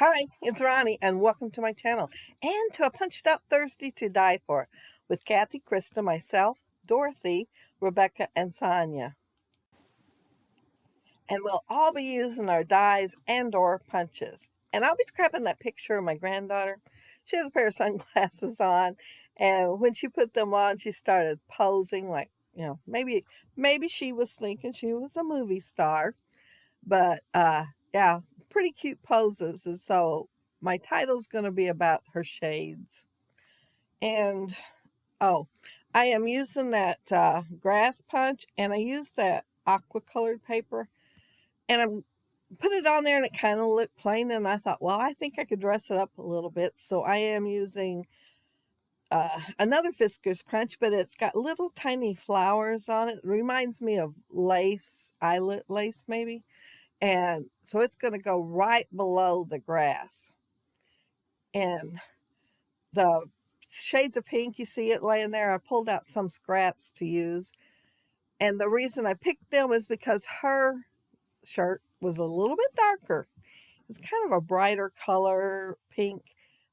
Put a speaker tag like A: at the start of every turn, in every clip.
A: Hi, it's Ronnie, and welcome to my channel and to a Punched Out Thursday to Die For with Kathy, Krista, myself, Dorothy, Rebecca, and Sonia. And we'll all be using our dies and or punches. And I'll be scrapping that picture of my granddaughter. She has a pair of sunglasses on, and when she put them on, she started posing like, maybe she was thinking she was a movie star. But yeah, pretty cute poses. And so my title's going to be about her shades. And oh, I am using that grass punch, and I use that aqua colored paper, and I'm put it on there, and it kind of looked plain. And I thought, well, I think I could dress it up a little bit. So I am using another Fiskars punch, but it's got little tiny flowers on it. It reminds me of lace, eyelet lace maybe. And so it's going to go right below the grass. And the shades of pink, you see it laying there. I pulled out some scraps to use. And the reason I picked them is because her shirt was a little bit darker. It was kind of a brighter color pink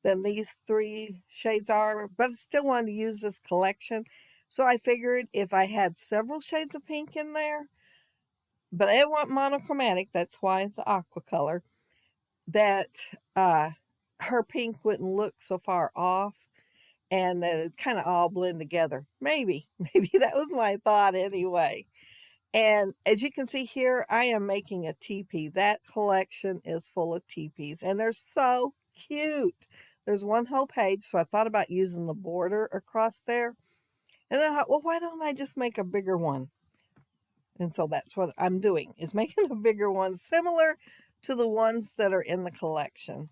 A: than these three shades are, but I still wanted to use this collection. So I figured if I had several shades of pink in there, but I didn't want monochromatic, that's why the aqua color, that her pink wouldn't look so far off and that it kind of all blend together. Maybe that was my thought anyway. And as you can see here, I am making a teepee. That collection is full of teepees, and they're so cute. There's one whole page, so I thought about using the border across there. And then I thought, well, why don't I just make a bigger one? And so that's what I'm doing, is making a bigger one similar to the ones that are in the collection.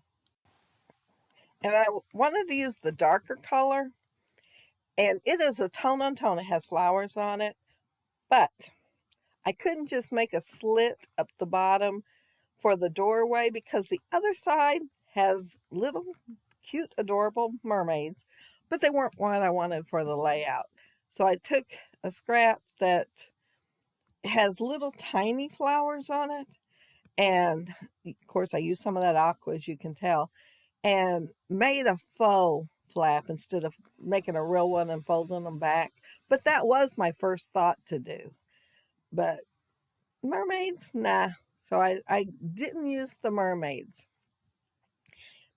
A: And I wanted to use the darker color, and it is a tone on tone. It has flowers on it, but I couldn't just make a slit up the bottom for the doorway because the other side has little cute adorable mermaids, but they weren't what I wanted for the layout. So I took a scrap that has little tiny flowers on it, and of course I used some of that aqua, as you can tell, and made a faux flap instead of making a real one and folding them back. But that was my first thought to do. But mermaids, nah. So I didn't use the mermaids.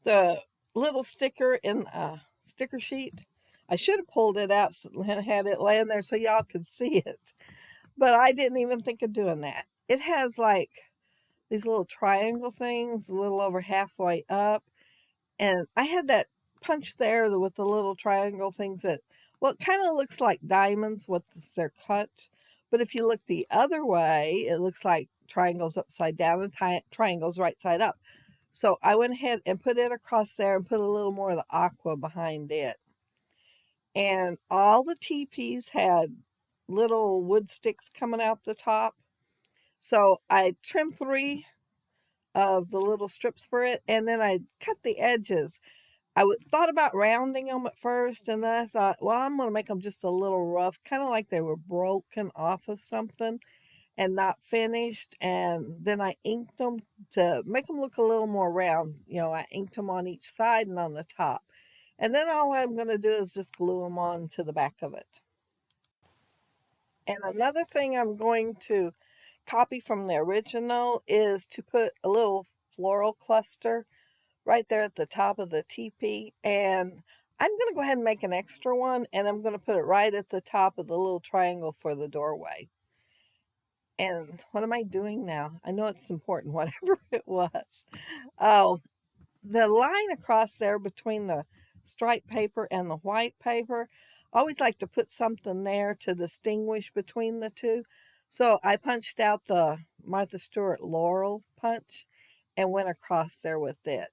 A: The little sticker in a sticker sheet, I should have pulled it out and had it laying there so y'all could see it. But I didn't even think of doing that. It has like these little triangle things a little over halfway up. And I had that punch there with the little triangle things that, well, it kind of looks like diamonds with they're cut. But if you look the other way, it looks like triangles upside down and triangles right side up. So I went ahead and put it across there and put a little more of the aqua behind it. And all the teepees had little wood sticks coming out the top. So I trimmed 3 of the little strips for it, and then I cut the edges. I thought about rounding them at first, and then I thought, well, I'm going to make them just a little rough, kind of like they were broken off of something and not finished. And then I inked them to make them look a little more round. I inked them on each side and on the top. And then all I'm going to do is just glue them on to the back of it. And another thing I'm going to copy from the original is to put a little floral cluster right there at the top of the teepee. And I'm going to go ahead and make an extra one, and I'm going to put it right at the top of the little triangle for the doorway. And what am I doing now? I know it's important, whatever it was. Oh, the line across there between the striped paper and the white paper, I always like to put something there to distinguish between the two. So I punched out the Martha Stewart Laurel punch and went across there with it.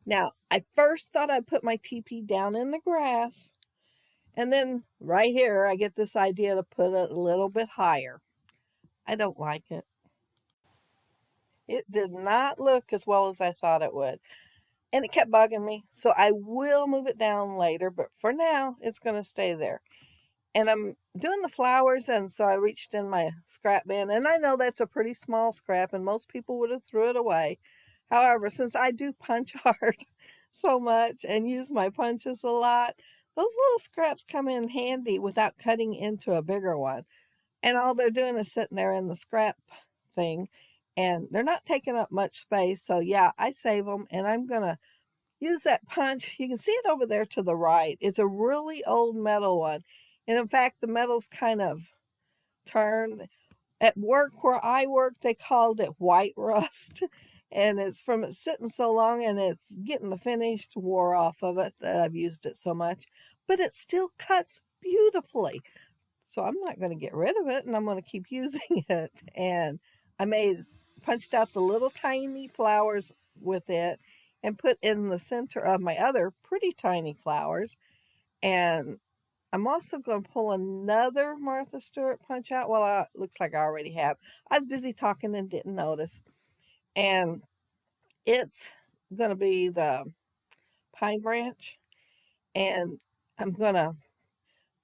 A: Now, I first thought I'd put my teepee down in the grass, and then right here I get this idea to put it a little bit higher. I don't like it. It did not look as well as I thought it would. And it kept bugging me. So I will move it down later. But for now, it's going to stay there. And I'm doing the flowers. And so I reached in my scrap bin. And I know that's a pretty small scrap. And most people would have threw it away. However, since I do punch art so much and use my punches a lot, those little scraps come in handy without cutting into a bigger one. And all they're doing is sitting there in the scrap thing, and they're not taking up much space. So yeah, I save them, and I'm gonna use that punch. You can see it over there to the right. It's a really old metal one. And in fact, the metal's kind of turned. At work where I work, they called it white rust. And it's from it sitting so long, and it's getting the finish wore off of it that I've used it so much. But it still cuts beautifully. So I'm not going to get rid of it, and I'm going to keep using it. And I punched out the little tiny flowers with it and put in the center of my other pretty tiny flowers. And I'm also going to pull another Martha Stewart punch out. Well, it looks like I already have. I was busy talking and didn't notice. And it's going to be the pine branch. And I'm going to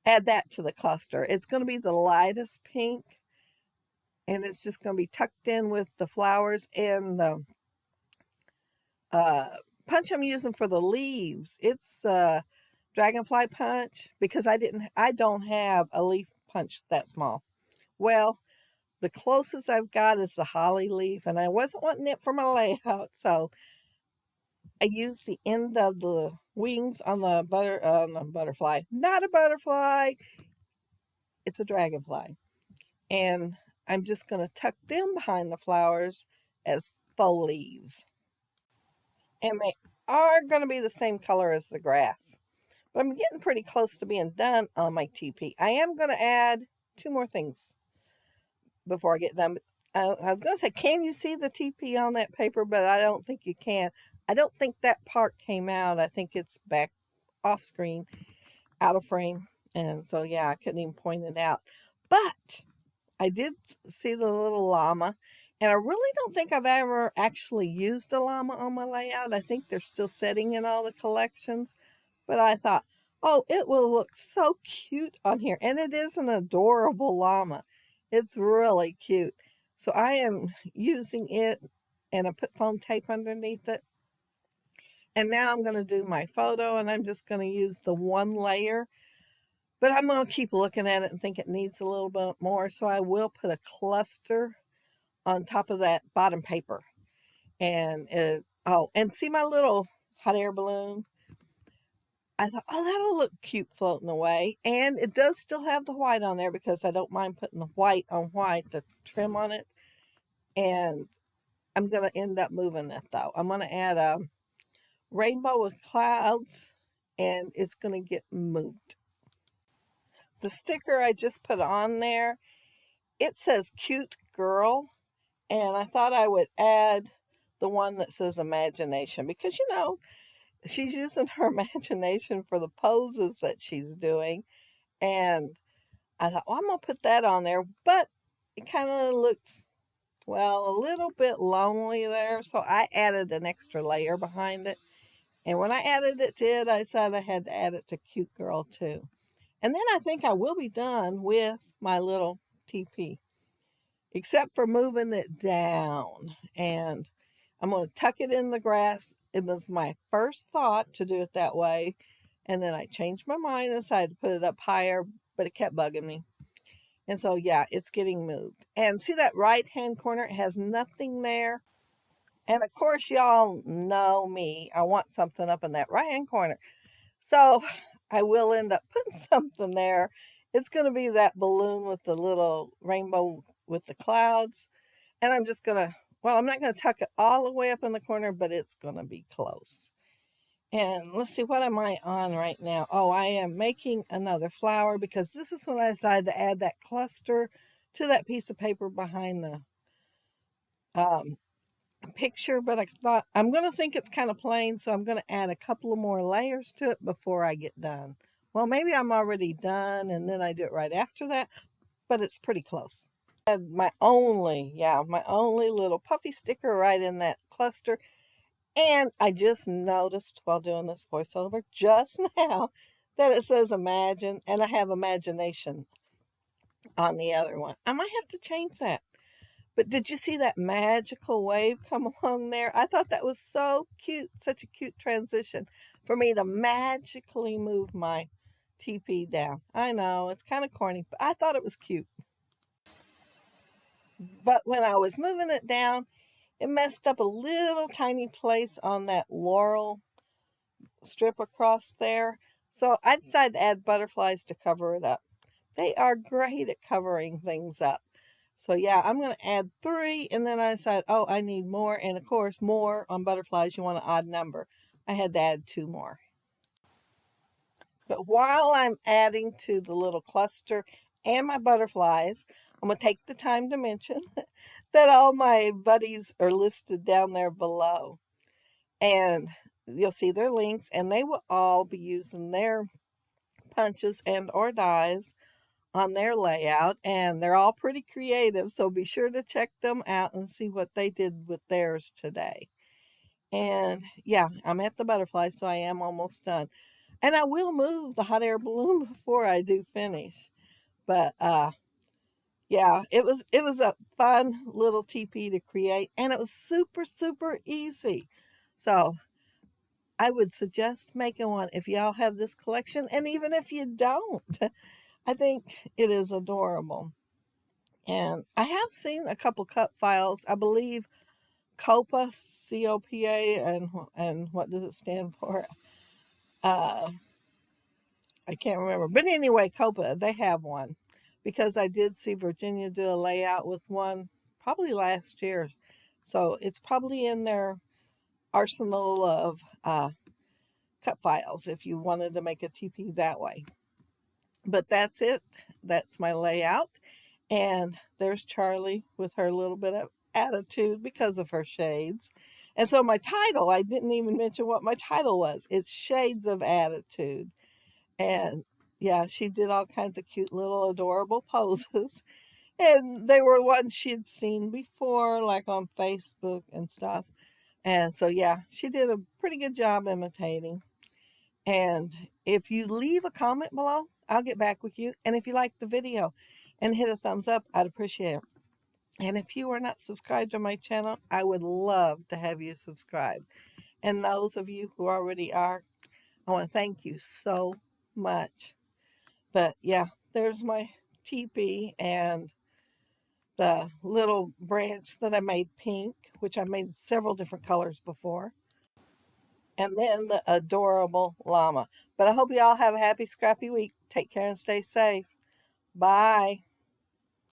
A: add that to the cluster. It's going to be the lightest pink. And it's just going to be tucked in with the flowers and the punch I'm using for the leaves. It's dragonfly punch because I don't have a leaf punch that small. Well, the closest I've got is the holly leaf, and I wasn't wanting it for my layout, so I used the end of the wings on the butterfly. Not a butterfly, it's a dragonfly. And I'm just going to tuck them behind the flowers as faux leaves. And they are going to be the same color as the grass. But I'm getting pretty close to being done on my teepee. I am going to add 2 more things before I get done. I was going to say, can you see the teepee on that paper? But I don't think you can. I don't think that part came out. I think it's back off screen, out of frame. And so, yeah, I couldn't even point it out. But I did see the little llama. And I really don't think I've ever actually used a llama on my layout. I think they're still sitting in all the collections. But I thought, oh, it will look so cute on here. And it is an adorable llama. It's really cute. So I am using it, and I put foam tape underneath it. And now I'm going to do my photo, and I'm just going to use the one layer. But I'm going to keep looking at it and think it needs a little bit more. So I will put a cluster on top of that bottom paper. And and see my little hot air balloon? I thought, oh, that'll look cute floating away. And it does still have the white on there because I don't mind putting the white on white, the trim on it. And I'm going to end up moving it, though. I'm going to add a rainbow with clouds, and it's going to get moved. The sticker I just put on there, it says cute girl. And I thought I would add the one that says imagination because, she's using her imagination for the poses that she's doing. And I thought, well, I'm going to put that on there. But it kind of looks, well, a little bit lonely there. So I added an extra layer behind it. And when I added it to it, I said I had to add it to cute girl too. And then I think I will be done with my little teepee, except for moving it down. And I'm going to tuck it in the grass. It was my first thought to do it that way. And then I changed my mind and decided to put it up higher, but it kept bugging me. And so, yeah, it's getting moved. And see that right-hand corner? It has nothing there. And of course, y'all know me. I want something up in that right-hand corner. So I will end up putting something there. It's going to be that balloon with the little rainbow with the clouds. And I'm just going to, well, I'm not going to tuck it all the way up in the corner, but it's going to be close. And let's see, what am I on right now? Oh, I am making another flower because this is when I decided to add that cluster to that piece of paper behind the picture. But I thought, I'm going to think it's kind of plain, so I'm going to add a couple of more layers to it before I get done. Well, maybe I'm already done and then I do it right after that, but it's pretty close. And my only little puffy sticker right in that cluster. And I just noticed while doing this voiceover just now that it says imagine, and I have imagination on the other one. I might have to change that But did you see that magical wave come along there? I thought that was so cute, such a cute transition for me to magically move my teepee down. I know, it's kind of corny, but I thought it was cute. But when I was moving it down, it messed up a little tiny place on that laurel strip across there. So I decided to add butterflies to cover it up. They are great at covering things up. So yeah, I'm going to add 3, and then I decided, oh, I need more. And of course, more on butterflies, you want an odd number. I had to add 2 more. But while I'm adding to the little cluster and my butterflies, I'm going to take the time to mention that all my buddies are listed down there below. And you'll see their links, and they will all be using their punches and or dies on their layout, and they're all pretty creative, so be sure to check them out and see what they did with theirs today. And yeah, I'm at the butterfly, so I am almost done. And I will move the hot air balloon before I do finish. But yeah, it was a fun little teepee to create, and it was super easy. So I would suggest making one if y'all have this collection, and even if you don't. I think it is adorable. And I have seen a couple cut files. I believe COPA, COPA, and what does it stand for? Uh, I can't remember. But anyway, COPA, they have one. Because I did see Virginia do a layout with one probably last year. So it's probably in their arsenal of cut files if you wanted to make a TP that way. But that's it. That's my layout. And there's Charlie with her little bit of attitude because of her shades. And so my title, I didn't even mention what my title was. It's Shades of Attitude. And yeah, she did all kinds of cute little adorable poses. And they were ones she'd seen before, like on Facebook and stuff. And so yeah, she did a pretty good job imitating. And if you leave a comment below, I'll get back with you. And if you like the video and hit a thumbs up, I'd appreciate it. And if you are not subscribed to my channel, I would love to have you subscribe. And those of you who already are, I want to thank you so much. But yeah, there's my teepee and the little branch that I made pink, which I made several different colors before. And then the adorable llama. But I hope you all have a happy, scrappy week. Take care and stay safe. Bye.